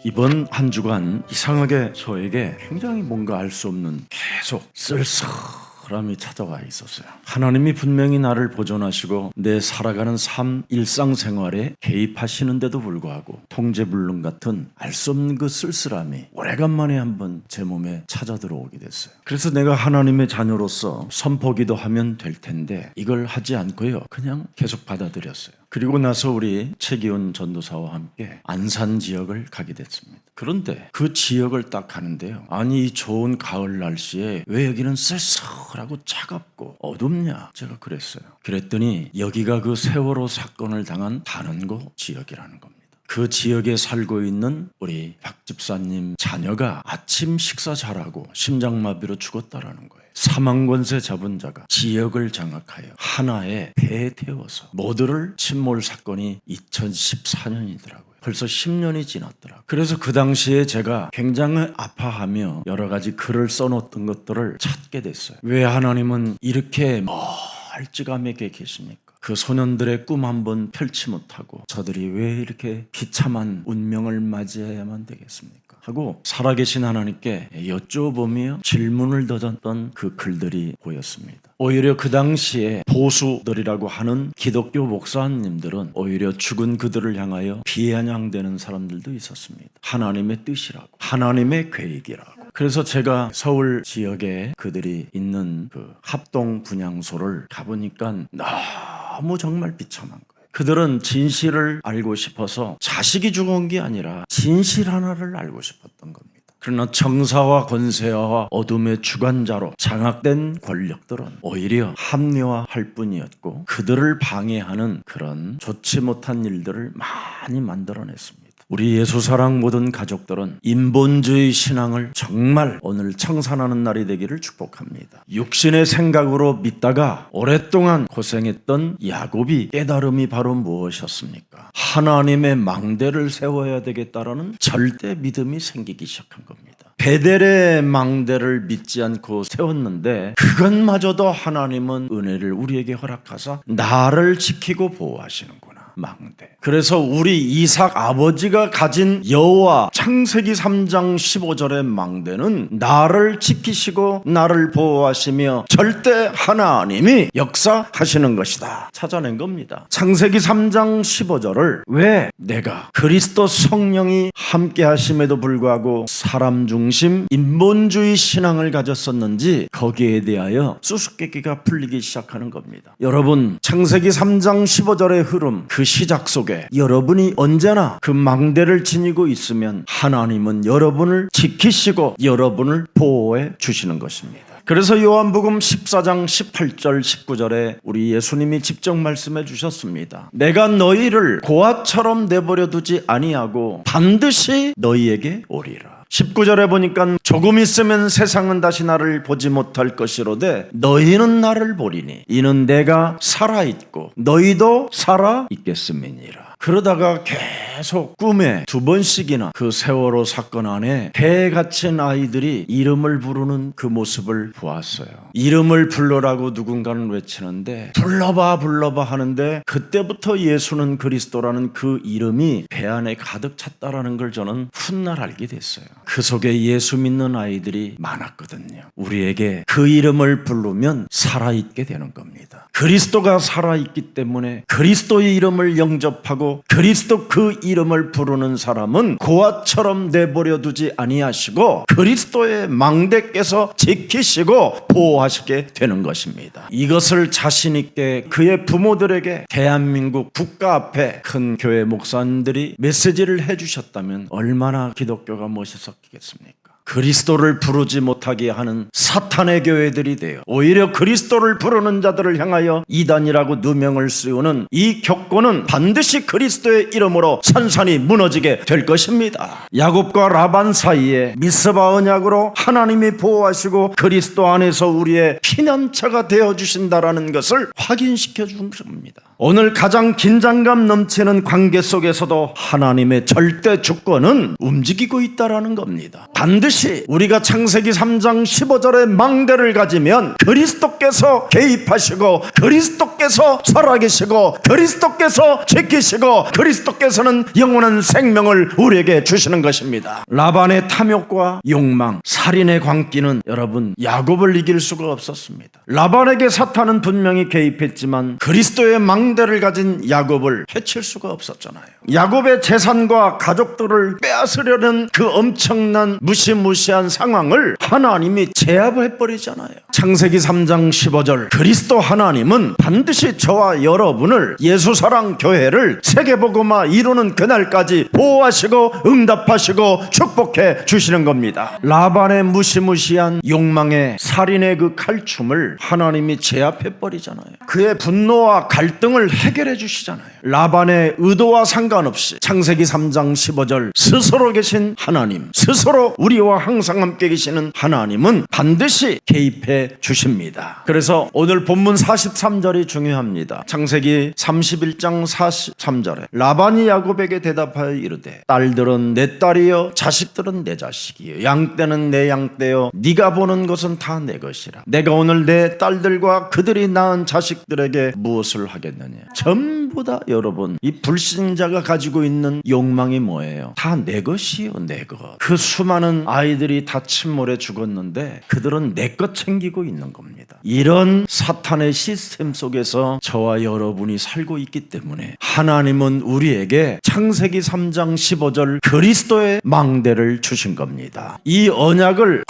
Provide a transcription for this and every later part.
이번 한 주간 이상하게 저에게 굉장히 뭔가 알 수 없는 계속 쓸쓸함이 찾아와 있었어요. 하나님이 분명히 나를 보존하시고 내 살아가는 삶 일상생활에 개입하시는데도 불구하고 통제불능 같은 알 수 없는 그 쓸쓸함이 오래간만에 한번 제 몸에 찾아 들어오게 됐어요. 그래서 내가 하나님의 자녀로서 선포기도 하면 될 텐데 이걸 하지 않고요, 그냥 계속 받아들였어요. 그리고 나서 우리 최기훈 전도사와 함께 안산 지역을 가게 됐습니다. 그런데 그 지역을 딱 가는데요, 아니 이 좋은 가을 날씨에 왜 여기는 쓸쓸하고 차갑고 어둡냐, 제가 그랬어요. 그랬더니 여기가 그 세월호 사건을 당한 단원고 지역이라는 겁니다. 그 지역에 살고 있는 우리 박 집사님 자녀가 아침 식사 잘하고 심장마비로 죽었다라는 거예요. 사망권세 잡은 자가 지역을 장악하여 하나의 배에 태워서 모두를 침몰 사건이 2014년이더라고요. 벌써 10년이 지났더라고요. 그래서 그 당시에 제가 굉장히 아파하며 여러 가지 글을 써놓던 것들을 찾게 됐어요. 왜 하나님은 이렇게 멀찌감하게 계십니까? 그 소년들의 꿈 한번 펼치 못하고 저들이 왜 이렇게 비참한 운명을 맞이해야만 되겠습니까? 하고 살아계신 하나님께 여쭤보며 질문을 던졌던 그 글들이 보였습니다. 오히려 그 당시에 보수들이라고 하는 기독교 목사님들은 오히려 죽은 그들을 향하여 비아냥대는 사람들도 있었습니다. 하나님의 뜻이라고, 하나님의 계획이라고. 그래서 제가 서울 지역에 그들이 있는 그 합동 분향소를 가보니까 너무 정말 비참한 거예요. 그들은 진실을 알고 싶어서 자식이 죽은 게 아니라 진실 하나를 알고 싶었던 겁니다. 그러나 정사와 권세와 어둠의 주관자로 장악된 권력들은 오히려 합리화할 뿐이었고 그들을 방해하는 그런 좋지 못한 일들을 많이 만들어냈습니다. 우리 예수사랑 모든 가족들은 인본주의 신앙을 정말 오늘 청산하는 날이 되기를 축복합니다. 육신의 생각으로 믿다가 오랫동안 고생했던 야곱이 깨달음이 바로 무엇이었습니까? 하나님의 망대를 세워야 되겠다라는 절대 믿음이 생기기 시작한 겁니다. 베델의 망대를 믿지 않고 세웠는데 그것마저도 하나님은 은혜를 우리에게 허락하사 나를 지키고 보호하시는구나. 망대. 그래서 우리 이삭 아버지가 가진 여호와 창세기 3장 15절의 망대는 나를 지키시고 나를 보호하시며 절대 하나님이 역사하시는 것이다 찾아낸 겁니다. 창세기 3장 15절을 왜 내가 그리스도 성령이 함께 하심에도 불구하고 사람 중심 인본주의 신앙을 가졌었는지 거기에 대하여 수수께끼가 풀리기 시작하는 겁니다. 여러분, 창세기 3장 15절의 흐름, 그 시작 속에 여러분이 언제나 그 망대를 지니고 있으면 하나님은 여러분을 지키시고 여러분을 보호해 주시는 것입니다. 그래서 요한복음 14장 18절 19절에 우리 예수님이 직접 말씀해 주셨습니다. 내가 너희를 고아처럼 내버려 두지 아니하고 반드시 너희에게 오리라. 19절에 보니까 조금 있으면 세상은 다시 나를 보지 못할 것이로되 너희는 나를 보리니 이는 내가 살아있고 너희도 살아있겠음이니라. 그러다가 계속 꿈에 2번씩이나 그 세월호 사건 안에 배에 갇힌 아이들이 이름을 부르는 그 모습을 보았어요. 이름을 불러라고 누군가는 외치는데 불러봐 불러봐 하는데 그때부터 예수는 그리스도라는 그 이름이 배 안에 가득 찼다라는 걸 저는 훗날 알게 됐어요. 그 속에 예수 믿는 아이들이 많았거든요. 우리에게 그 이름을 부르면 살아있게 되는 겁니다. 그리스도가 살아있기 때문에 그리스도의 이름을 영접하고 그리스도 그 이름을 부르는 사람은 고아처럼 내버려 두지 아니하시고 그리스도의 망대께서 지키시고 보호하시게 되는 것입니다. 이것을 자신 있게 그의 부모들에게 대한민국 국가 앞에 큰 교회 목사님들이 메시지를 해주셨다면 얼마나 기독교가 멋있었겠습니까? 그리스도를 부르지 못하게 하는 사탄의 교회들이 되어 오히려 그리스도를 부르는 자들을 향하여 이단이라고 누명을 씌우는 이 격고는 반드시 그리스도의 이름으로 산산이 무너지게 될 것입니다. 야곱과 라반 사이에 미스바 언약으로 하나님이 보호하시고 그리스도 안에서 우리의 피난처가 되어주신다라는 것을 확인시켜 준 겁니다. 오늘 가장 긴장감 넘치는 관계 속에서도 하나님의 절대 주권은 움직이고 있다라는 겁니다. 반드시 반드시 우리가 창세기 3장 15절의 망대를 가지면 그리스도께서 개입하시고 그리스도께서 살아계시고 그리스도께서 지키시고 그리스도께서는 영원한 생명을 우리에게 주시는 것입니다. 라반의 탐욕과 욕망, 살인의 광기는 여러분 야곱을 이길 수가 없었습니다. 라반에게 사탄은 분명히 개입했지만 그리스도의 망대를 가진 야곱을 해칠 수가 없었잖아요. 야곱의 재산과 가족들을 빼앗으려는 그 엄청난 무시무시한 상황을 하나님이 제압해버리잖아요. 창세기 3장 15절 그리스도 하나님은 반드시 저와 여러분을 예수사랑교회를 세계복음화 이루는 그날까지 보호하시고 응답하시고 축복해 주시는 겁니다. 라반의 무시무시한 욕망의 살인의 그 칼춤을 하나님이 제압해버리잖아요. 그의 분노와 갈등을 해결해 주시잖아요. 라반의 의도와 상관없이 창세기 3장 15절 스스로 계신 하나님, 스스로 우리와 항상 함께 계시는 하나님은 반드시 개입해 주십니다. 그래서 오늘 본문 43절이 중요합니다. 창세기 31장 43절에 라반이 야곱에게 대답하여 이르되 딸들은 내 딸이요 자식들은 내 자식이요 양떼는 내 양떼요 네가 보는 것은 다 내 것이라. 내가 오늘 내 딸들과 그들이 낳은 자식들에게 무엇을 하겠느냐. 전부 다 여러분 이 불신자가 가지고 있는 욕망이 뭐예요? 다 내 것이요 내 것. 그 수많은 아이들이 다 침몰해 죽었는데 그들은 내 것 챙기고 있는 겁니다. 이런 사탄의 시스템 속에서 저와 여러분이 살고 있기 때문에 하나님은 우리에게 창세기 3장 15절 그리스도의 망대를 주신 겁니다. 이 언약을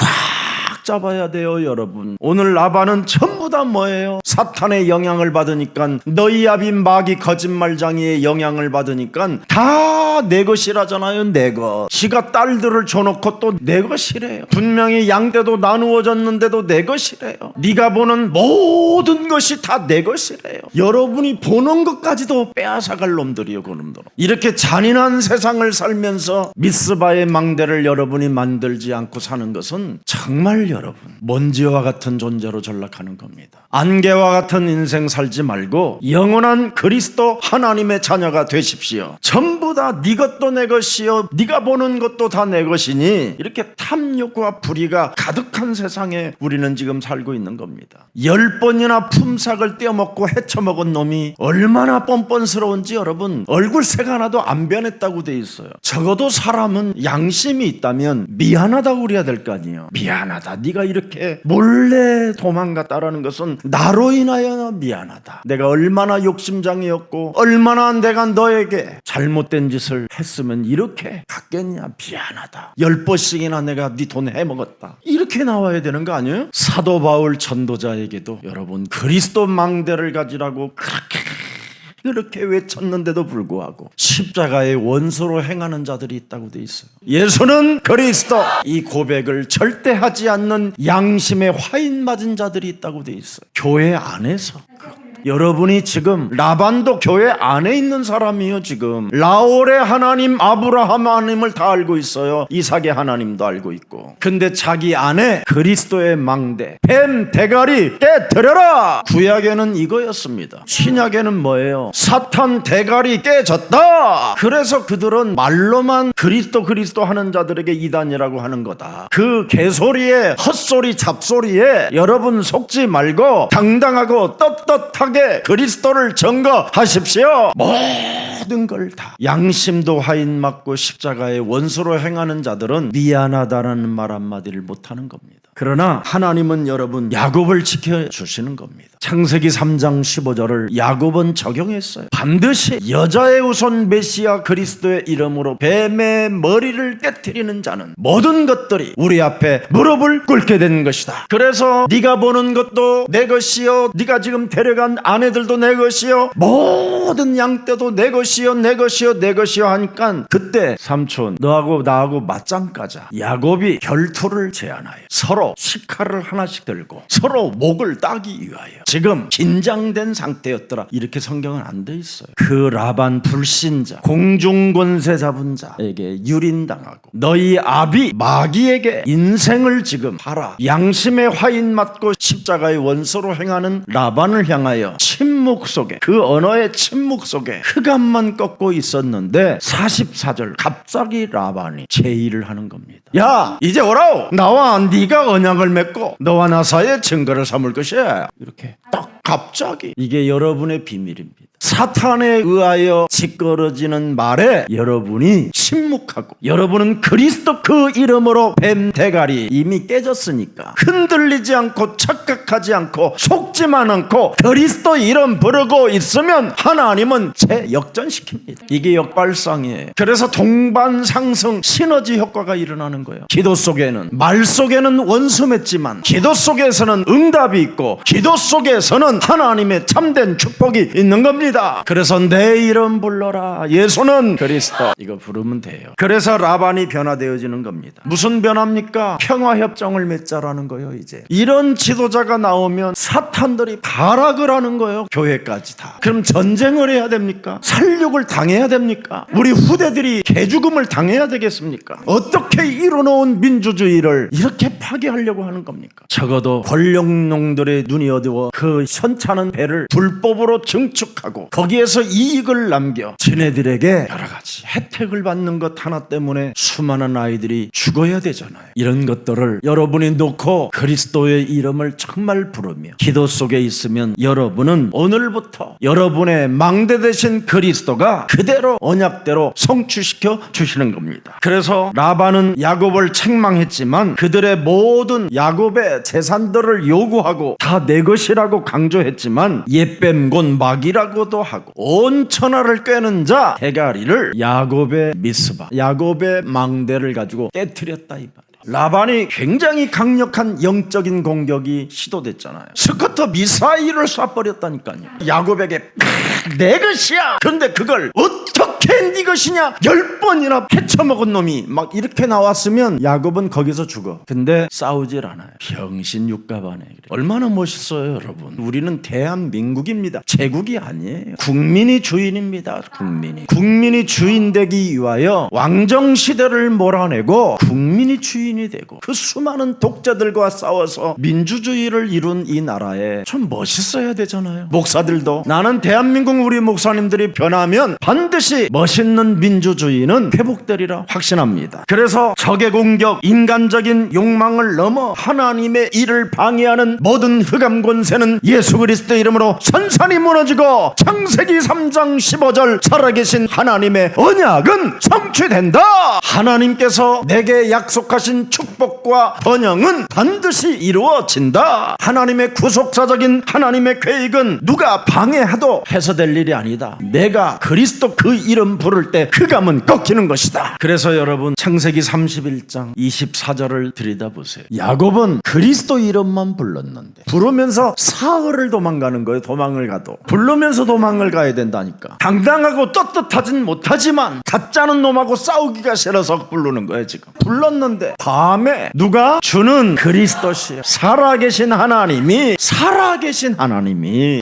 잡아야 돼요. 여러분 오늘 라반은 전부 다 뭐예요? 사탄의 영향을 받으니까 너희 아비 마귀 거짓말장이의 영향을 받으니까 다 내 것이라잖아요. 내 것. 지가 딸들을 줘놓고 또 내 것이래요. 분명히 양떼도 나누어졌는데도 내 것이래요. 네가 보는 모든 것이 다 내 것이래요. 여러분이 보는 것까지도 빼앗아갈 놈들이요. 그놈들. 이렇게 잔인한 세상을 살면서 미스바의 망대를 여러분이 만들지 않고 사는 것은 정말 여러분 먼지와 같은 존재로 전락하는 겁니다. 안개와 같은 인생 살지 말고 영원한 그리스도 하나님의 자녀가 되십시오. 전부 다 네 것도 내 것이요 네가 보는 것도 다 내 것이니 이렇게 탐욕과 불의가 가득한 세상에 우리는 지금 살고 있는 겁니다. 10번이나 품삯을 떼어먹고 헤쳐먹은 놈이 얼마나 뻔뻔스러운지 여러분 얼굴색 하나도 안 변했다고 돼 있어요. 적어도 사람은 양심이 있다면 미안하다고 그래야 될 거 아니에요. 미안하다. 네가 이렇게 몰래 도망갔다라는 것은 나로 인하여 미안하다. 내가 얼마나 욕심장이었고 얼마나 내가 너에게 잘못된 짓을 했으면 이렇게 갔겠냐. 미안하다. 10번씩이나 내가 네 돈 해먹었다. 이렇게 나와야 되는 거 아니에요? 사도 바울 전도자에게도 여러분 그리스도 망대를 가지라고 그렇게 외쳤는데도 불구하고 십자가의 원수로 행하는 자들이 있다고 돼 있어요. 예수는 그리스도. 이 고백을 절대 하지 않는 양심에 화인 맞은 자들이 있다고 돼 있어요. 교회 안에서. 여러분이 지금 라반도 교회 안에 있는 사람이에요. 지금 라올의 하나님 아브라함 하나님을 다 알고 있어요. 이삭의 하나님도 알고 있고. 근데 자기 안에 그리스도의 망대 뱀 대가리 깨뜨려라. 구약에는 이거였습니다. 신약에는 뭐예요? 사탄 대가리 깨졌다. 그래서 그들은 말로만 그리스도 하는 자들에게 이단이라고 하는 거다. 그 개소리에 헛소리 잡소리에 여러분 속지 말고 당당하고 떳떳하게 그리스도를 증거하십시오. 모든 걸 다. 양심도 화인 맞고 십자가의 원수로 행하는 자들은 미안하다라는 말 한마디를 못하는 겁니다. 그러나 하나님은 여러분 야곱을 지켜주시는 겁니다. 창세기 3장 15절을 야곱은 적용했어요. 반드시 여자의 후손 메시아 그리스도의 이름으로 뱀의 머리를 깨트리는 자는 모든 것들이 우리 앞에 무릎을 꿇게 된 것이다. 그래서 네가 보는 것도 내 것이요 네가 지금 데려간 아내들도 내 것이요 모든 양떼도 내 것이요 내 것이요 내 것이요 하니까 그때 삼촌 너하고 나하고 맞짱 까자. 야곱이 결투를 제안하여 서로 식칼을 하나씩 들고 서로 목을 따기 위하여 지금 긴장된 상태였더라. 이렇게 성경은 안 돼 있어요. 그 라반 불신자 공중권세 잡은 자에게 유린당하고 너희 아비 마귀에게 인생을 지금 팔아 양심의 화인 맞고 십자가의 원수로 행하는 라반을 향하여 침묵 속에, 그 언어의 침묵 속에 흑암만 꺾고 있었는데 44절 갑자기 라반이 제의를 하는 겁니다. 야, 이제 오라오. 나와 네가 언약을 맺고 너와 나 사이에 증거를 삼을 것이야. 이렇게 딱 갑자기. 이게 여러분의 비밀입니다. 사탄에 의하여 짓거러지는 말에 여러분이 침묵하고, 여러분은 그리스도 그 이름으로 뱀 대가리 이미 깨졌으니까 흔들리지 않고 착각하지 않고 속지만 않고 그리스도 이름 부르고 있으면 하나님은 재역전시킵니다. 이게 역발상이에요. 그래서 동반상승 시너지 효과가 일어나는 거예요. 기도 속에는, 말 속에는 원수 맺지만 기도 속에서는 응답이 있고 기도 속에서는 하나님의 참된 축복이 있는 겁니다. 그래서 내 이름 불러라. 예수는 그리스도. 이거 부르면 돼요. 그래서 라반이 변화되어지는 겁니다. 무슨 변화입니까? 평화협정을 맺자라는 거예요. 이제 이런 지도자가 나오면 사탄들이 발악을 하는 거예요. 교회까지 다. 그럼 전쟁을 해야 됩니까? 살육을 당해야 됩니까? 우리 후대들이 개죽음을 당해야 되겠습니까? 어떻게 이뤄놓은 민주주의를 이렇게 파괴하려고 하는 겁니까? 적어도 권력농들의 눈이 어두워 그 현찮은 배를 불법으로 증축하고 거기에서 이익을 남겨 지네들에게 여러 가지 혜택을 받는 것 하나 때문에 수많은 아이들이 죽어야 되잖아요. 이런 것들을 여러분이 놓고 그리스도의 이름을 정말 부르며 기도 속에 있으면 여러분은 오늘부터 여러분의 망대 되신 그리스도가 그대로 언약대로 성취시켜 주시는 겁니다. 그래서 라반은 야곱을 책망했지만 그들의 모든 야곱의 재산들을 요구하고 다 내 것이라고 강조했지만 옛뱀 곧 마귀라고도 하고 온 천하를 꿰는 자 대가리를 야곱의 미스바, 야곱의 망대를 가지고 깨트렸다 이 말이에요. 라반이 굉장히 강력한 영적인 공격이 시도됐잖아요. 스커터 미사일을 쏴버렸다니까요. 야곱에게 내 것이야. 그런데 그걸 어떻게 네 것이냐 10번이나 헤쳐먹은 놈이 막 이렇게 나왔으면 야곱은 거기서 죽어. 근데 싸우질 않아요. 병신 육가반에. 얼마나 멋있어요 여러분. 우리는 대한민국입니다. 제국이 아니에요. 국민이 주인입니다. 국민이 주인 되기 위하여 왕정시대를 몰아내고 국민이 주인이 되고 그 수많은 독자들과 싸워서 민주주의를 이룬 이 나라에 좀 멋있어야 되잖아요. 목사들도 나는 대한민국 우리 목사님들이 변하면 반드시 멋있는 민주주의는 회복되리라 확신합니다. 그래서 적의 공격, 인간적인 욕망을 넘어 하나님의 일을 방해하는 모든 흑암 권세는 예수 그리스도 이름으로 선산이 무너지고 창세기 3장 15절 살아계신 하나님의 언약은 성취된다. 하나님께서 내게 약속하신 축복과 번영은 반드시 이루어진다. 하나님의 구속사적인 하나님의 계획은 누가 방해해도 해소될 일이 아니다. 내가 그리스도 그 이름 부를 때 흑암은 꺾이는 것이다. 그래서 여러분 창세기 31장 24절을 들여다보세요. 야곱은 그리스도 이름만 불렀는데 부르면서 사흘을 도망가는 거예요. 도망을 가도 부르면서 도망을 가야 된다니까. 당당하고 떳떳하진 못하지만 가짜는 놈하고 싸우기가 싫어서 부르는 거예요. 지금 불렀는데 밤에 누가? 주는 그리스도시요 살아계신 하나님이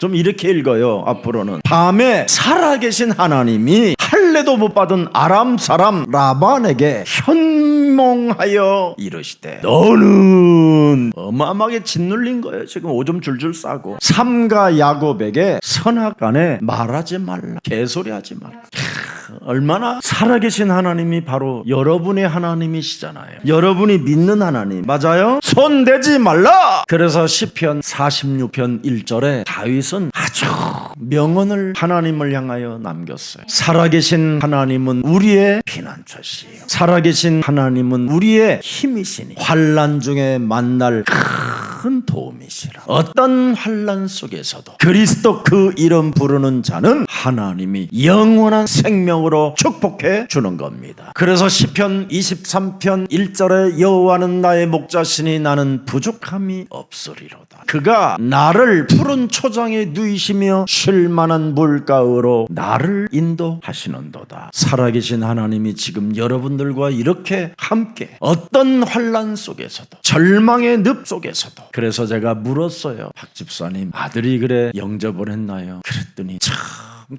좀 이렇게 읽어요. 앞으로는 밤에 살아계신 하나님이 할례도 못 받은 아람 사람 라반에게 현몽하여 이르시되 너는 어마어마하게 짓눌린 거예요. 지금 오줌 줄줄 싸고 삼가 야곱에게 선악간에 말하지 말라. 개소리 하지 말라. 얼마나 살아계신 하나님이 바로 여러분의 하나님이시잖아요. 여러분이 믿는 하나님 맞아요? 손대지 말라. 그래서 시편 46편 1절에 다윗은 아주 명언을 하나님을 향하여 남겼어요. 살아계신 하나님은 우리의 피난처시요 살아계신 하나님은 우리의 힘이시니 환난 중에 만날 큰 도움이시라. 어떤 환난 속에서도 그리스도 그 이름 부르는 자는 하나님이 영원한 생명으로 축복해 주는 겁니다. 그래서 시편 23편 1절에 여호와는 나의 목자시니 나는 부족함이 없으리로다. 그가 나를 푸른 초장에 누이시며 쉴만한 물가으로 나를 인도하시는도다. 살아계신 하나님이 지금 여러분들과 이렇게 함께 어떤 환난 속에서도 절망의 늪 속에서도. 그래서 제가 물었어요. 박 집사님 아들이 그래 영접을 했나요? 그랬더니 참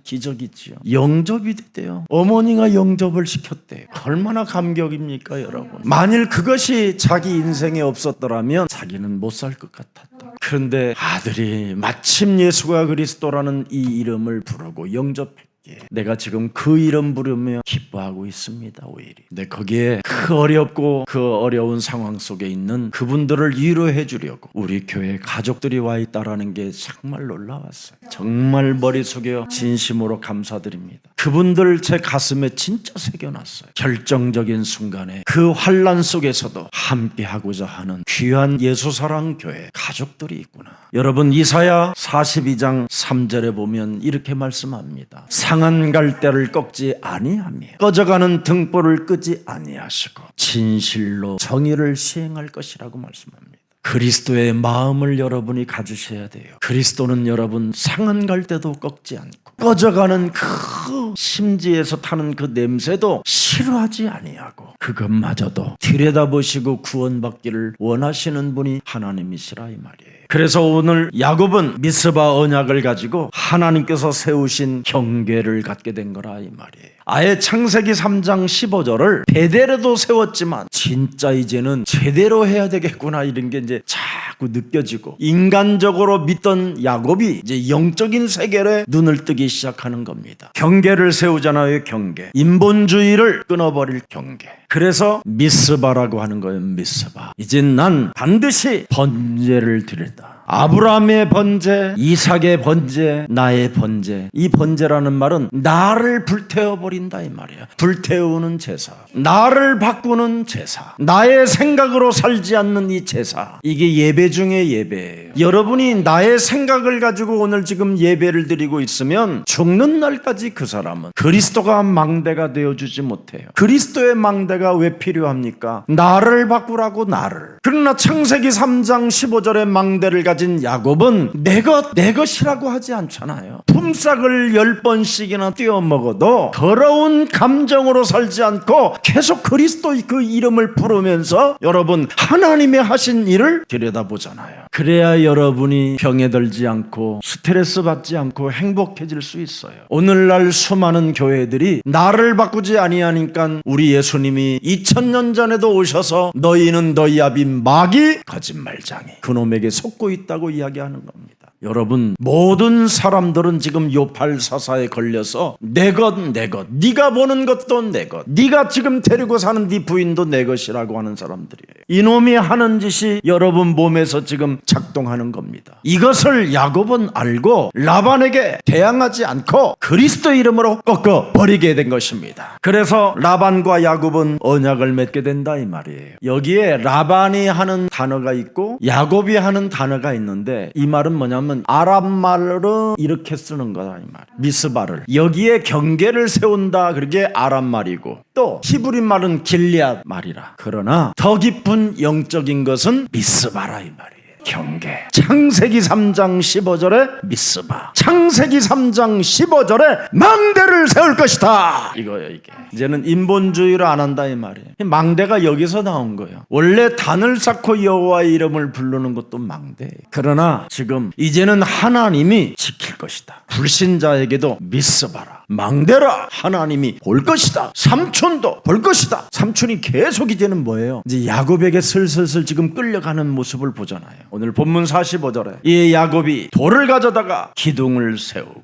기적이지요. 영접이 됐대요. 어머니가 영접을 시켰대요. 얼마나 감격입니까, 여러분? 만일 그것이 자기 인생에 없었더라면 자기는 못 살 것 같았다. 그런데 아들이 마침 예수가 그리스도라는 이 이름을 부르고 영접했고, 내가 지금 그 이름 부르며 기뻐하고 있습니다. 오히려. 근데 거기에 그 어렵고 그 어려운 상황 속에 있는 그분들을 위로해 주려고 우리 교회 가족들이 와 있다라는 게 정말 놀라웠어요. 정말 머리 숙여 진심으로 감사드립니다. 그분들 제 가슴에 진짜 새겨놨어요. 결정적인 순간에 그 환난 속에서도 함께하고자 하는 귀한 예수사랑 교회 가족들이 있구나. 여러분, 이사야 42장 3절에 보면 이렇게 말씀합니다. 상한 갈대를 꺾지 아니하며 꺼져가는 등불을 끄지 아니하시고 진실로 정의를 시행할 것이라고 말씀합니다. 그리스도의 마음을 여러분이 가지셔야 돼요. 그리스도는 여러분 상한 갈대도 꺾지 않고 꺼져가는 그 심지에서 타는 그 냄새도 싫어하지 아니하고 그것마저도 들여다보시고 구원받기를 원하시는 분이 하나님이시라 이 말이에요. 그래서 오늘 야곱은 미스바 언약을 가지고 하나님께서 세우신 경계를 갖게 된 거라 이 말이에요. 아예 창세기 3장 15절을 대대로도 세웠지만 진짜 이제는 제대로 해야 되겠구나 이런 게 이제 자꾸 느껴지고 인간적으로 믿던 야곱이 이제 영적인 세계에 눈을 뜨기 시작하는 겁니다. 경계를 세우잖아요. 경계. 인본주의를 끊어버릴 경계. 그래서 미스바라고 하는 거예요. 미스바. 이젠 난 반드시 번제를 드린다. 아브라함의 번제, 이삭의 번제, 나의 번제. 이 번제라는 말은 나를 불태워버린다 이 말이야. 불태우는 제사, 나를 바꾸는 제사, 나의 생각으로 살지 않는 이 제사. 이게 예배 중에 예배예요. 여러분이 나의 생각을 가지고 오늘 지금 예배를 드리고 있으면 죽는 날까지 그 사람은 그리스도가 망대가 되어주지 못해요. 그리스도의 망대가 왜 필요합니까? 나를 바꾸라고. 나를. 그러나 창세기 3장 15절의 망대를 가진 야곱은 내 것이라고 하지 않잖아요. 품삯을 10번씩이나 띄워 먹어도 더러운 감정으로 살지 않고 계속 그리스도의 그 이름을 부르면서 여러분 하나님의 하신 일을 들여다보잖아요. 그래야 여러분이 병에 들지 않고 스트레스 받지 않고 행복해질 수 있어요. 오늘날 수많은 교회들이 나를 바꾸지 아니하니까 우리 예수님이 2000년 전에도 오셔서 너희는 너희 아비 마귀 거짓말장이 그놈에게 속고 있다고 이야기하는 겁니다. 여러분, 모든 사람들은 지금 요팔사사에 걸려서 내 것, 네가 보는 것도 내 것, 네가 지금 데리고 사는 네 부인도 내 것이라고 하는 사람들이에요. 이놈이 하는 짓이 여러분 몸에서 지금 작동하는 겁니다. 이것을 야곱은 알고 라반에게 대항하지 않고 그리스도 이름으로 꺾어 버리게 된 것입니다. 그래서 라반과 야곱은 언약을 맺게 된다 이 말이에요. 여기에 라반이 하는 단어가 있고 야곱이 하는 단어가 있는데 이 말은 뭐냐면 아람말로 이렇게 쓰는 거다 이 말. 미스바를 여기에 경계를 세운다. 그게 아람말이고 또 히브리 말은 길리앗 말이라. 그러나 더 깊은 영적인 것은 미스바라 이 말이에요. 경계. 창세기 3장 15절에 미스바, 창세기 3장 15절에 망대를 세울 것이다 이거예요. 이게 이제는 인본주의를 안 한다 이 말이에요. 망대가 여기서 나온 거예요. 원래 단을 쌓고 여호와의 이름을 부르는 것도 망대예요. 그러나 지금 이제는 하나님이 지킬 것이다. 불신자에게도 미스바라, 망대라. 하나님이 볼 것이다. 삼촌도 볼 것이다. 삼촌이 계속 이제는 뭐예요? 이제 야곱에게 슬슬 지금 끌려가는 모습을 보잖아요. 오늘 본문 45절에 이 야곱이 돌을 가져다가 기둥을 세우고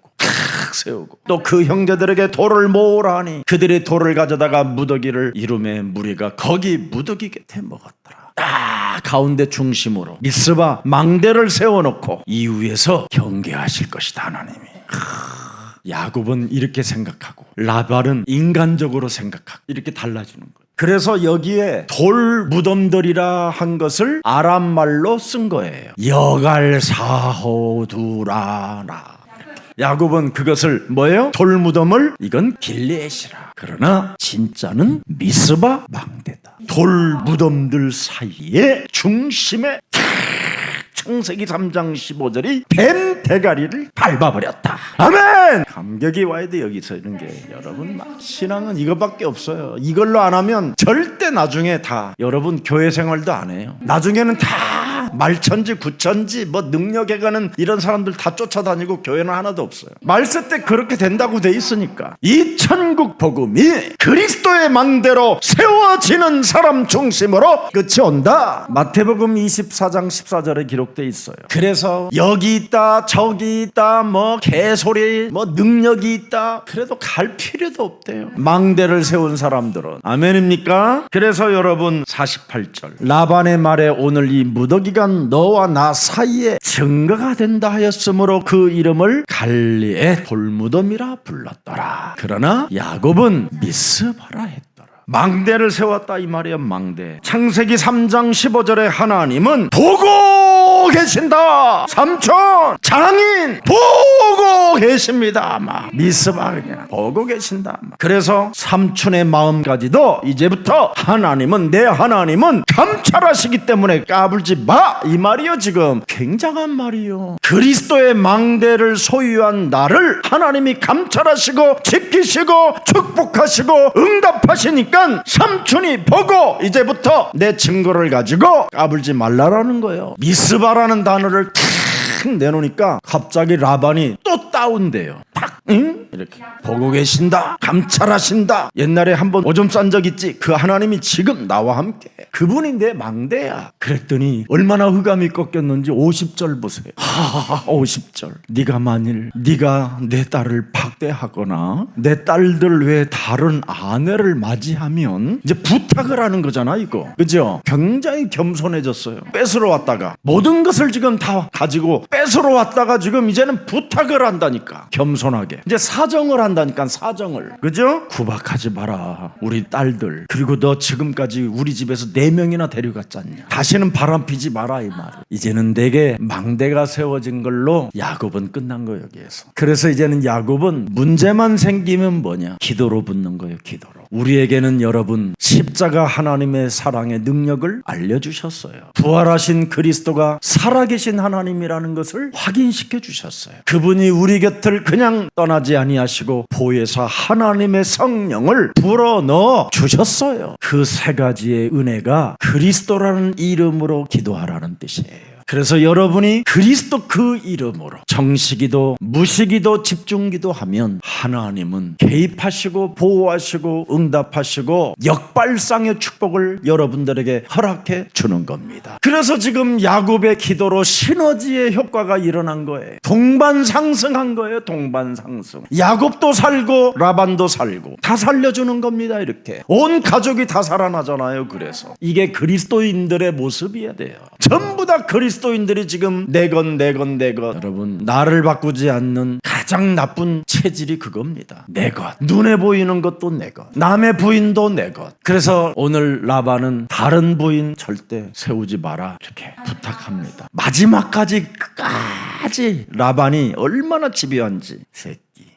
또 그 형제들에게 돌을 모으라 하니 그들이 돌을 가져다가 무더기를 이루매 무리가 거기 무더기 곁에 먹었더라. 딱 가운데 중심으로 미스바 망대를 세워놓고 이 위에서 경계하실 것이다 하나님이. 야곱은 이렇게 생각하고 라반은 인간적으로 생각하고 이렇게 달라지는 거예요. 그래서 여기에 돌 무덤들이라 한 것을 아람말로 쓴 거예요. 여갈사호두라나. 야곱은 그것을 뭐예요? 돌 무덤을 이건 길레시라. 그러나 진짜는 미스바 망대다. 돌 무덤들 사이에 중심에 창세기 3장 15절이 뱀 대가리를 밟아버렸다. 아멘! 감격이 와야 돼 여기서 이런 게. 여러분 막 신앙은 이거밖에 없어요. 이걸로 안 하면 절대 나중에 다 여러분 교회 생활도 안 해요. 나중에는 다 말천지 구천지 뭐 능력에 가는 이런 사람들 다 쫓아다니고 교회는 하나도 없어요. 말세 때 그렇게 된다고 돼 있으니까 이 천국 복음이 그리스도의 망대로 세워지는 사람 중심으로 끝이 온다. 마태복음 24장 14절에 기록돼 있어요. 그래서 여기 있다 저기 있다 뭐 개소리 뭐 능력이 있다 그래도 갈 필요도 없대요. 망대를 세운 사람들은. 아멘입니까? 그래서 여러분 48절 라반의 말에 오늘 이 무더기가 너와 나 사이에 증거가 된다 하였으므로 그 이름을 갈리의 돌무덤이라 불렀더라. 그러나 야곱은 미스바라 했더라. 망대를 세웠다 이 말이에요. 망대. 창세기 3장 15절에 하나님은 보고 계신다. 삼촌 장인 보고 계십니다. 막 미스바 그냥 보고 계신다. 막. 그래서 삼촌의 마음까지도 이제부터 내 하나님은 감찰하시기 때문에 까불지 마 이 말이요. 지금 굉장한 말이요. 그리스도의 망대를 소유한 나를 하나님이 감찰하시고 지키시고 축복하시고 응답하시니까 삼촌이 보고 이제부터 내 증거를 가지고 까불지 말라라는 거예요. 미스바라는 단어를 탁 내놓으니까 갑자기 라반이 또 다운돼요. 팍, 응? 이렇게 보고 계신다, 감찰하신다. 옛날에 한번 오줌 싼 적 있지. 그 하나님이 지금 나와 함께 그분이 내 망대야. 그랬더니 얼마나 흑암이 꺾였는지 50절 보세요. 50절. 네가 만일 네가 내 딸을 박대하거나 내 딸들 외에 다른 아내를 맞이하면 이제 부탁을 하는 거잖아 이거. 그죠? 굉장히 겸손해졌어요. 뺏으러 왔다가 모든 것을 지금 다 가지고 뺏으러 왔다가 지금 이제는 부탁을 한다니까. 겸손하게 이제 사정을 한다니까. 사정을. 그죠? 구박하지 마라 우리 딸들. 그리고 너 지금까지 우리 집에서 4명이나 데려갔잖냐. 다시는 바람피지 마라 이 말. 이제는 내게 망대가 세워진 걸로 야곱은 끝난 거예요. 여기에서. 그래서 이제는 야곱은 문제만 생기면 뭐냐, 기도로 붙는 거예요. 기도로. 우리에게는 여러분 십자가 하나님의 사랑의 능력을 알려주셨어요. 부활하신 그리스도가 살아계신 하나님이라는 것을 확인시켜 주셨어요. 그분이 우리 곁을 그냥 떠나지 아니하시고 보혜사 하나님의 성령을 불어넣어 주셨어요. 그 3가지의 은혜가 그리스도라는 이름으로 기도하라는 뜻이에요. 그래서 여러분이 그리스도 그 이름으로 정시기도 무시기도 집중기도 하면 하나님은 개입하시고 보호하시고 응답하시고 역발상의 축복을 여러분들에게 허락해 주는 겁니다. 그래서 지금 야곱의 기도로 시너지의 효과가 일어난 거예요. 동반상승한 거예요. 동반상승. 야곱도 살고 라반도 살고 다 살려주는 겁니다. 이렇게 온 가족이 다 살아나잖아요. 그래서 이게 그리스도인들의 모습이어야 돼요. 전부 다 그리스도인들이 지금 내 것. 여러분 나를 바꾸지 않는 가장 나쁜 체질이 그겁니다. 내 것. 눈에 보이는 것도 내 것. 남의 부인도 내 것. 그래서 오늘 라반은 다른 부인 절대 세우지 마라 이렇게 부탁합니다. 마지막까지 끝까지 라반이 얼마나 집요한지.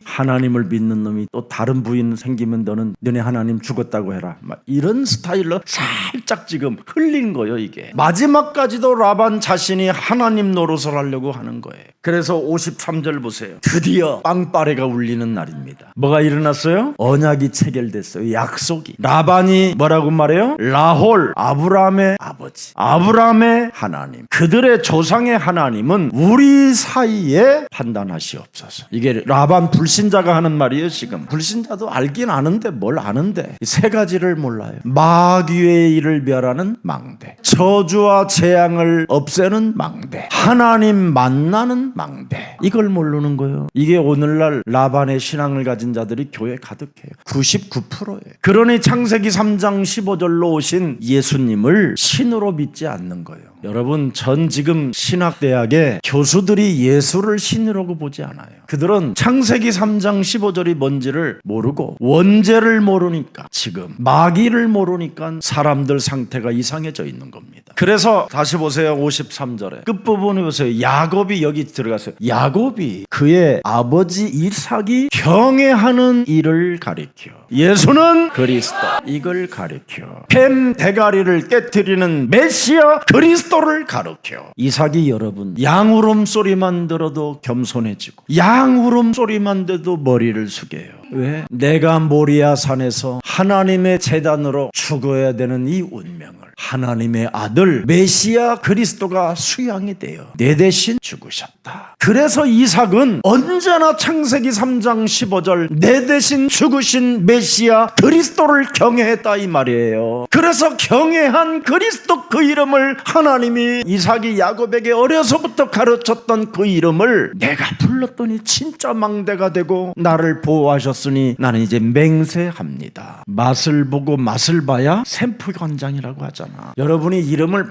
하나님을 믿는 놈이 또 다른 부인 생기면 너네 하나님 죽었다고 해라. 막 이런 스타일로 살짝 지금 흘린 거예요. 이게 마지막까지도 라반 자신이 하나님 노릇을 하려고 하는 거예요. 그래서 53절 보세요. 드디어 빵빠레가 울리는 날입니다. 뭐가 일어났어요? 언약이 체결됐어요. 약속이. 라반이 뭐라고 말해요? 라홀, 아브라함의 아버지, 아브라함의 하나님, 그들의 조상의 하나님은 우리 사이에 판단하시옵소서. 이게 라반 불신자가 하는 말이에요. 지금 불신자도 알긴 아는데 뭘 아는데 3가지를 몰라요. 마귀의 일을 멸하는 망대, 저주와 재앙을 없애는 망대, 하나님 만나는 망대. 이걸 모르는 거예요. 이게 오늘날 라반의 신앙을 가진 자들이 교회 가득해요. 99%예요. 그러니 창세기 3장 15절로 오신 예수님을 신으로 믿지 않는 거예요. 여러분 전 지금 신학대학에 교수들이 예수를 신이라고 보지 않아요. 그들은 창세기 3장 15절이 뭔지를 모르고 원죄를 모르니까 지금 마귀를 모르니까 사람들 상태가 이상해져 있는 겁니다. 그래서 다시 보세요. 53절에 끝부분에 보세요. 야곱이 여기 들어갔어요. 야곱이 그의 아버지 이삭이 경외하는 일을 가리켜 예수는 그리스도 이걸 가리켜 뱀 대가리를 깨트리는 메시아 그리스도를 가리켜 이삭이 여러분 양 울음소리만 들어도 겸손해지고 양 울음소리만 들어도 머리를 숙여요. 왜? 내가 모리아 산에서 하나님의 제단으로 죽어야 되는 이 운명을 하나님의 아들 메시아 그리스도가 수양이 되어 내 대신 죽으셨다. 그래서 이삭은 언제나 창세기 3장 15절 내 대신 죽으신 메시아 그리스도를 경외했다 이 말이에요. 그래서 경외한 그리스도 그 이름을 하나님이 이삭이 야곱에게 어려서부터 가르쳤던 그 이름을 내가 불렀더니 진짜 망대가 되고 나를 보호하셨으니 나는 이제 맹세합니다. 맛을 보고 맛을 봐야 샘프관장이라고 하잖아. 여러분이 이름을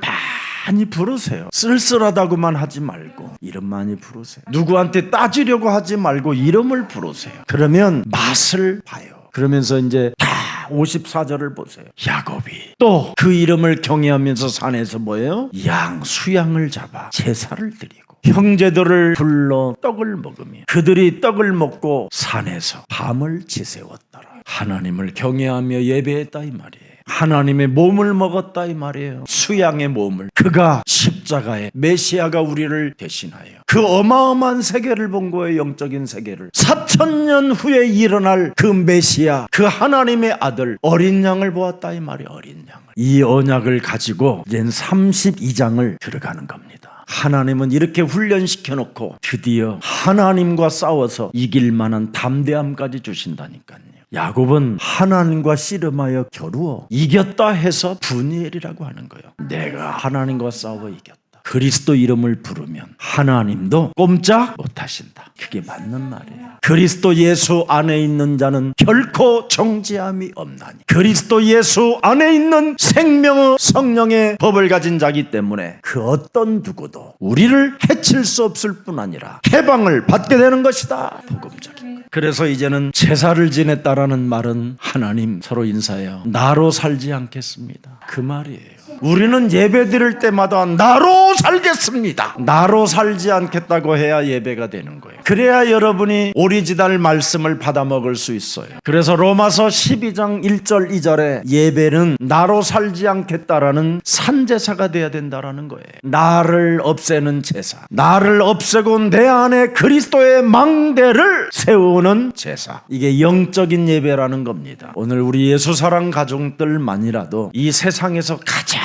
많이 부르세요. 쓸쓸하다고만 하지 말고 이름 많이 부르세요. 누구한테 따지려고 하지 말고 이름을 부르세요. 그러면 맛을 봐요. 그러면서 이제 다 54절을 보세요. 야곱이 또 그 이름을 경외하면서 산에서 뭐예요? 양 수양을 잡아 제사를 드리고 형제들을 불러 떡을 먹으며 그들이 떡을 먹고 산에서 밤을 지새웠더라. 하나님을 경외하며 예배했다 이 말이에요. 하나님의 몸을 먹었다 이 말이에요. 수양의 몸을. 그가 십자가에 메시아가 우리를 대신하여 그 어마어마한 세계를 본 거예요. 영적인 세계를. 4000년 후에 일어날 그 메시아, 그 하나님의 아들 어린 양을 보았다 이 말이에요. 어린 양을. 이 언약을 가지고 이제 32장을 들어가는 겁니다. 하나님은 이렇게 훈련시켜 놓고 드디어 하나님과 싸워서 이길 만한 담대함까지 주신다니까요. 야곱은 하나님과 씨름하여 겨루어 이겼다 해서 분이엘이라고 하는 거예요. 내가 하나님과 싸워 이겼다. 그리스도 이름을 부르면 하나님도 꼼짝 못하신다. 그게 맞는 말이에요. 그리스도 예수 안에 있는 자는 결코 정죄함이 없나니 그리스도 예수 안에 있는 생명의 성령의 법을 가진 자기 때문에 그 어떤 누구도 우리를 해칠 수 없을 뿐 아니라 해방을 받게 되는 것이다. 복음적인 것. 그래서 이제는 제사를 지냈다라는 말은 하나님 서로 인사해요. 나로 살지 않겠습니다. 그 말이에요. 우리는 예배 드릴 때마다 나로 살겠습니다. 나로 살지 않겠다고 해야 예배가 되는 거예요. 그래야 여러분이 오리지널 말씀을 받아 먹을 수 있어요. 그래서 로마서 12장 1절 2절에 예배는 나로 살지 않겠다라는 산제사가 돼야 된다라는 거예요. 나를 없애는 제사, 나를 없애고 내 안에 그리스도의 망대를 세우는 제사. 이게 영적인 예배라는 겁니다. 오늘 우리 예수사랑 가족들만이라도 이 세상에서 가장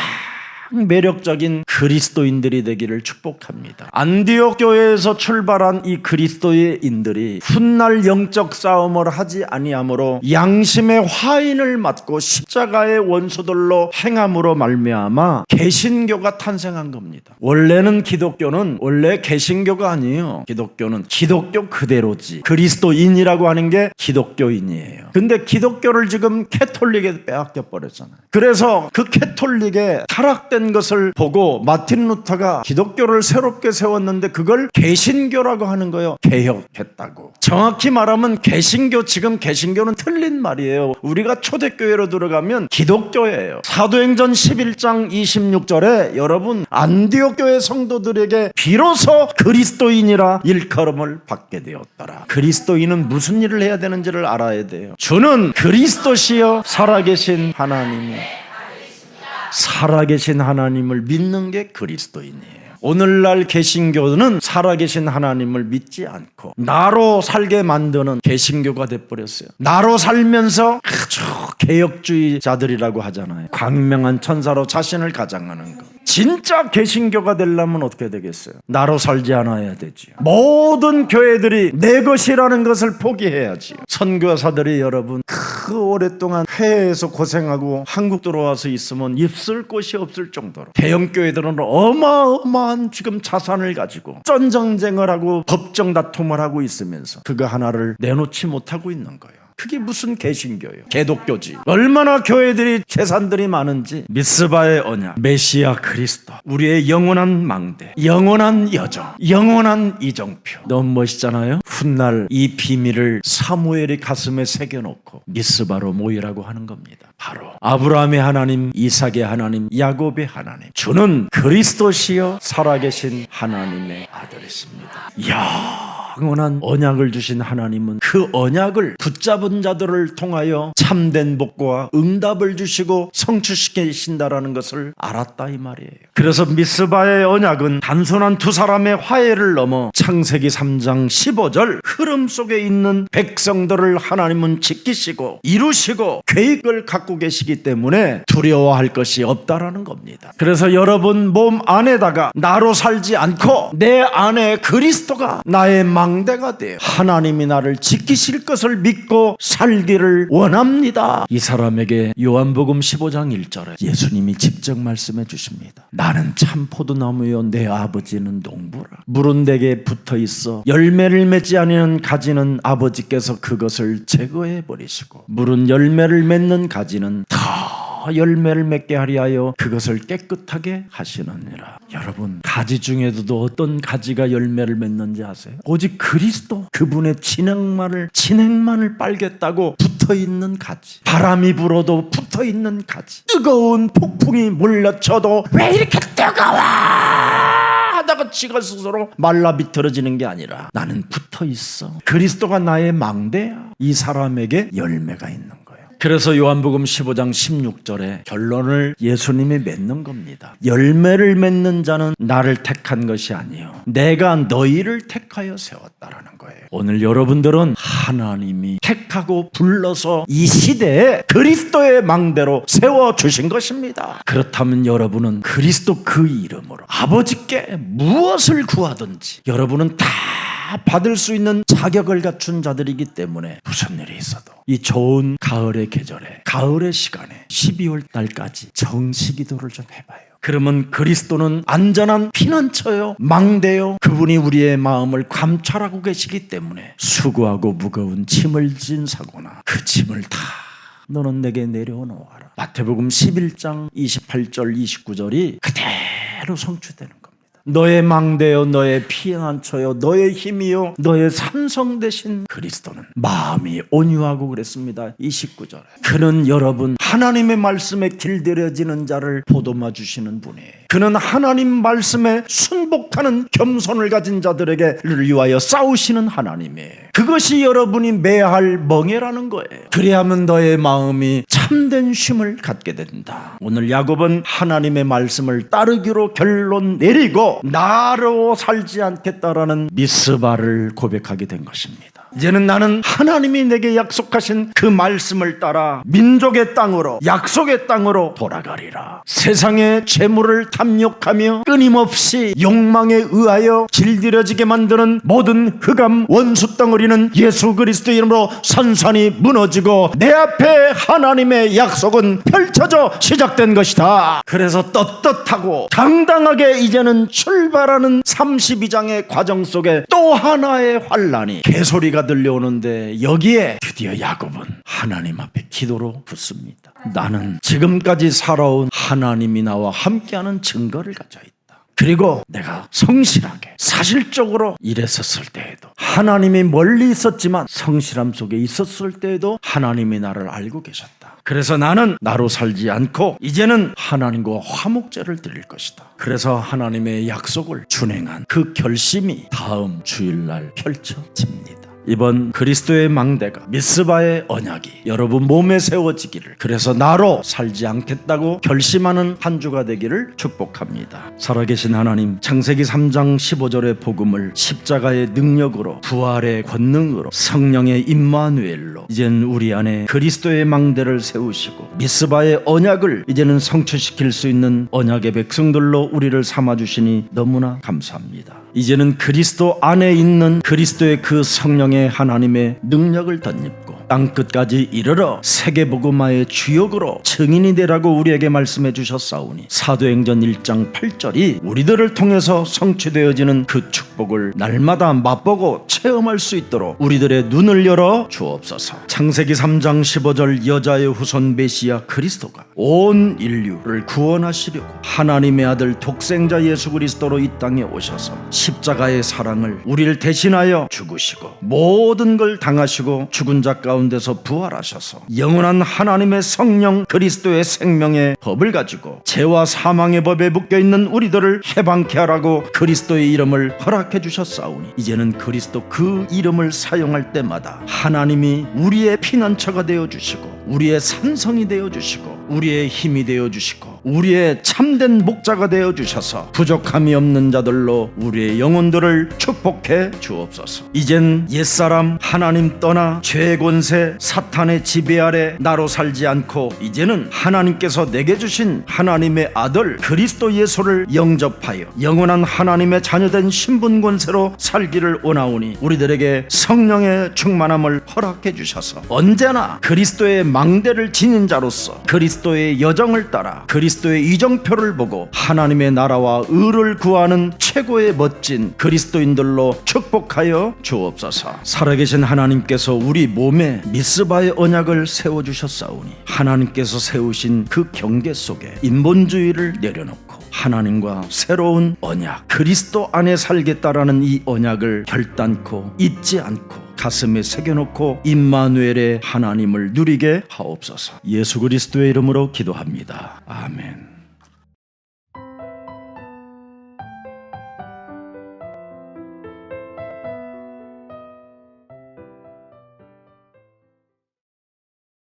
매력적인 그리스도인들이 되기를 축복합니다. 안디옥 교회에서 출발한 이 그리스도인들이 훗날 영적 싸움을 하지 아니하므로 양심의 화인을 맞고 십자가의 원수들로 행함으로 말미암아 개신교가 탄생한 겁니다. 원래는 기독교는 원래 개신교가 아니에요. 기독교는 기독교 그대로지. 그리스도인이라고 하는 게 기독교인이에요. 근데 기독교를 지금 캐톨릭에 빼앗겨 버렸잖아요. 그래서 그 캐톨릭에 타락된 것을 보고 마틴 루터가 기독교를 새롭게 세웠는데 그걸 개신교라고 하는 거예요. 개혁했다고. 정확히 말하면 개신교, 지금 개신교는 틀린 말이에요. 우리가 초대교회로 들어가면 기독교예요. 사도행전 11장 26절에 여러분 안디옥 교회 성도들에게 비로소 그리스도인이라 일컬음을 받게 되었더라. 그리스도인은 무슨 일을 해야 되는지를 알아야 돼요. 주는 그리스도시여 살아계신 하나님이 살아계신 하나님을 믿는 게 그리스도인이에요. 오늘날 개신교는 살아계신 하나님을 믿지 않고 나로 살게 만드는 개신교가 돼버렸어요. 나로 살면서 아주 개혁주의자들이라고 하잖아요. 광명한 천사로 자신을 가장하는 것. 진짜 개신교가 되려면 어떻게 되겠어요? 나로 살지 않아야 되지요. 모든 교회들이 내 것이라는 것을 포기해야지요. 선교사들이 여러분 그 오랫동안 해외에서 고생하고 한국 들어와서 있으면 입술 곳이 없을 정도로 대형 교회들은 어마어마한 지금 자산을 가지고 전쟁을 하고 법정 다툼을 하고 있으면서 그거 하나를 내놓지 못하고 있는 거예요. 그게 무슨 개신교예요? 개독교지. 얼마나 교회들이 재산들이 많은지. 미스바의 언약, 메시아 그리스도, 우리의 영원한 망대, 영원한 여정, 영원한 이정표. 너무 멋있잖아요. 훗날 이 비밀을 사무엘이 가슴에 새겨놓고 미스바로 모이라고 하는 겁니다. 바로 아브라함의 하나님, 이삭의 하나님, 야곱의 하나님, 주는 그리스도시여 살아계신 하나님의 아들이십니다. 이야, 영원한 언약을 주신 하나님은 그 언약을 붙잡은 자들을 통하여 참된 복과 응답을 주시고 성취시키신다라는 것을 알았다 이 말이에요. 그래서 미스바의 언약은 단순한 두 사람의 화해를 넘어 창세기 3장 15절 흐름 속에 있는 백성들을 하나님은 지키시고 이루시고 계획을 갖고 계시기 때문에 두려워할 것이 없다라는 겁니다. 그래서 여러분 몸 안에다가 나로 살지 않고 내 안에 그리스도가 나의 망대가 되어 하나님이 나를 지키실 것을 믿고 살기를 원합니다. 이 사람에게 요한복음 15장 1절에 예수님이 직접 말씀해 주십니다. 나는 참 포도나무요 내 아버지는 농부라. 물은 내게 붙어 있어 열매를 맺지 않는 가지는 아버지께서 그것을 제거해 버리시고 물은 열매를 맺는 가지는 더 열매를 맺게 하리 하여 그것을 깨끗하게 하시느니라. 여러분 가지 중에도 어떤 가지가 열매를 맺는지 아세요? 오직 그리스도 그분의 진행만을 빨겠다고 붙어있는 가지, 바람이 불어도 붙어있는 가지, 뜨거운 폭풍이 몰려쳐도 왜 이렇게 뜨거워 하다가 지가 스스로 말라 비틀어지는 게 아니라 나는 붙어있어. 그리스도가 나의 망대야. 이 사람에게 열매가 있는 거예요. 그래서 요한복음 15장 16절에 결론을 예수님이 맺는 겁니다. 열매를 맺는 자는 나를 택한 것이 아니요 내가 너희를 택하여 세웠다라는 거예요. 오늘 여러분들은 하나님이 택하고 불러서 이 시대에 그리스도의 망대로 세워주신 것입니다. 그렇다면 여러분은 그리스도 그 이름으로 아버지께 무엇을 구하든지 여러분은 다 받을 수 있는 자격을 갖춘 자들이기 때문에 무슨 일이 있어도 이 좋은 가을의 계절에 가을의 시간에 12월 달까지 정시기도를 좀 해봐요. 그러면 그리스도는 안전한 피난처요 망대요 그분이 우리의 마음을 감찰하고 계시기 때문에 수고하고 무거운 짐을 진 사고나 그 짐을 다 너는 내게 내려놓아라. 마태복음 11장 28절 29절이 그대로 성취되는 겁니다. 너의 망대요 너의 피난처요 너의 힘이요 너의 산성 되신 그리스도는 마음이 온유하고 그랬습니다. 29절에 그는 여러분 하나님의 말씀에 길들여지는 자를 보듬어 주시는 분이에요. 그는 하나님 말씀에 순복하는 겸손을 가진 자들에게를 위하여 싸우시는 하나님이에요. 그것이 여러분이 매할 멍에라는 거예요. 그래야만 너의 마음이 참된 쉼을 갖게 된다. 오늘 야곱은 하나님의 말씀을 따르기로 결론 내리고 나로 살지 않겠다라는 미스바를 고백하게 된 것입니다. 이제는 나는 하나님이 내게 약속하신 그 말씀을 따라 민족의 땅으로 약속의 땅으로 돌아가리라. 세상의 재물을 탐욕하며 끊임없이 욕망에 의하여 길들여지게 만드는 모든 흑암 원수 덩어리는 예수 그리스도의 이름으로 산산이 무너지고 내 앞에 하나님의 약속은 펼쳐져 시작된 것이다. 그래서 떳떳하고 당당하게 이제는 출발하는 32장의 과정 속에 또 하나의 환란이 개소리가 들려오는데 여기에 드디어 야곱은 하나님 앞에 기도로 붙습니다. 나는 지금까지 살아온 하나님이 나와 함께하는 증거를 가져 있다. 그리고 내가 성실하게 사실적으로 일했었을 때에도 하나님이 멀리 있었지만 성실함 속에 있었을 때에도 하나님이 나를 알고 계셨다. 그래서 나는 나로 살지 않고 이제는 하나님과 화목제를 드릴 것이다. 그래서 하나님의 약속을 준행한 그 결심이 다음 주일날 펼쳐집니다. 이번 그리스도의 망대가 미스바의 언약이 여러분 몸에 세워지기를, 그래서 나로 살지 않겠다고 결심하는 한 주가 되기를 축복합니다. 살아계신 하나님, 창세기 3장 15절의 복음을 십자가의 능력으로, 부활의 권능으로, 성령의 임마누엘로 이젠 우리 안에 그리스도의 망대를 세우시고 미스바의 언약을 이제는 성취시킬 수 있는 언약의 백성들로 우리를 삼아주시니 너무나 감사합니다. 이제는 그리스도 안에 있는 그리스도의 그 성령의 하나님의 능력을 덧입고 땅끝까지 이르러 세계복음화의 주역으로 증인이 되라고 우리에게 말씀해 주셨사오니 사도행전 1장 8절이 우리들을 통해서 성취되어지는 그 축복을 날마다 맛보고 체험할 수 있도록 우리들의 눈을 열어 주옵소서. 창세기 3장 15절 여자의 후손 메시아 그리스도가 온 인류를 구원하시려고 하나님의 아들 독생자 예수 그리스도로 이 땅에 오셔서 십자가의 사랑을 우리를 대신하여 죽으시고 모든 걸 당하시고 죽은 자 가운데 가운데서 부활하셔서 영원한 하나님의 성령 그리스도의 생명의 법을 가지고 죄와 사망의 법에 묶여있는 우리들을 해방케 하라고 그리스도의 이름을 허락해 주셨사오니 이제는 그리스도 그 이름을 사용할 때마다 하나님이 우리의 피난처가 되어주시고 우리의 산성이 되어주시고 우리의 힘이 되어주시고 우리의 참된 목자가 되어주셔서 부족함이 없는 자들로 우리의 영혼들을 축복해 주옵소서. 이젠 옛사람 하나님 떠나 죄의 권세 사탄의 지배 아래 나로 살지 않고 이제는 하나님께서 내게 주신 하나님의 아들 그리스도 예수를 영접하여 영원한 하나님의 자녀된 신분 권세로 살기를 원하오니 우리들에게 성령의 충만함을 허락해 주셔서 언제나 그리스도의 망대를 지닌 자로서 그리스도의 여정을 따라 그리스도의 이정표를 보고 하나님의 나라와 의를 구하는 최고의 멋진 그리스도인들로 축복하여 주옵소서. 살아계신 하나님께서 우리 몸에 미스바의 언약을 세워주셨사오니 하나님께서 세우신 그 경계 속에 인본주의를 내려놓고 하나님과 새로운 언약 그리스도 안에 살겠다라는 이 언약을 결단코 잊지 않고 가슴에 새겨놓고 임마누엘의 하나님을 누리게 하옵소서. 예수 그리스도의 이름으로 기도합니다. 아멘.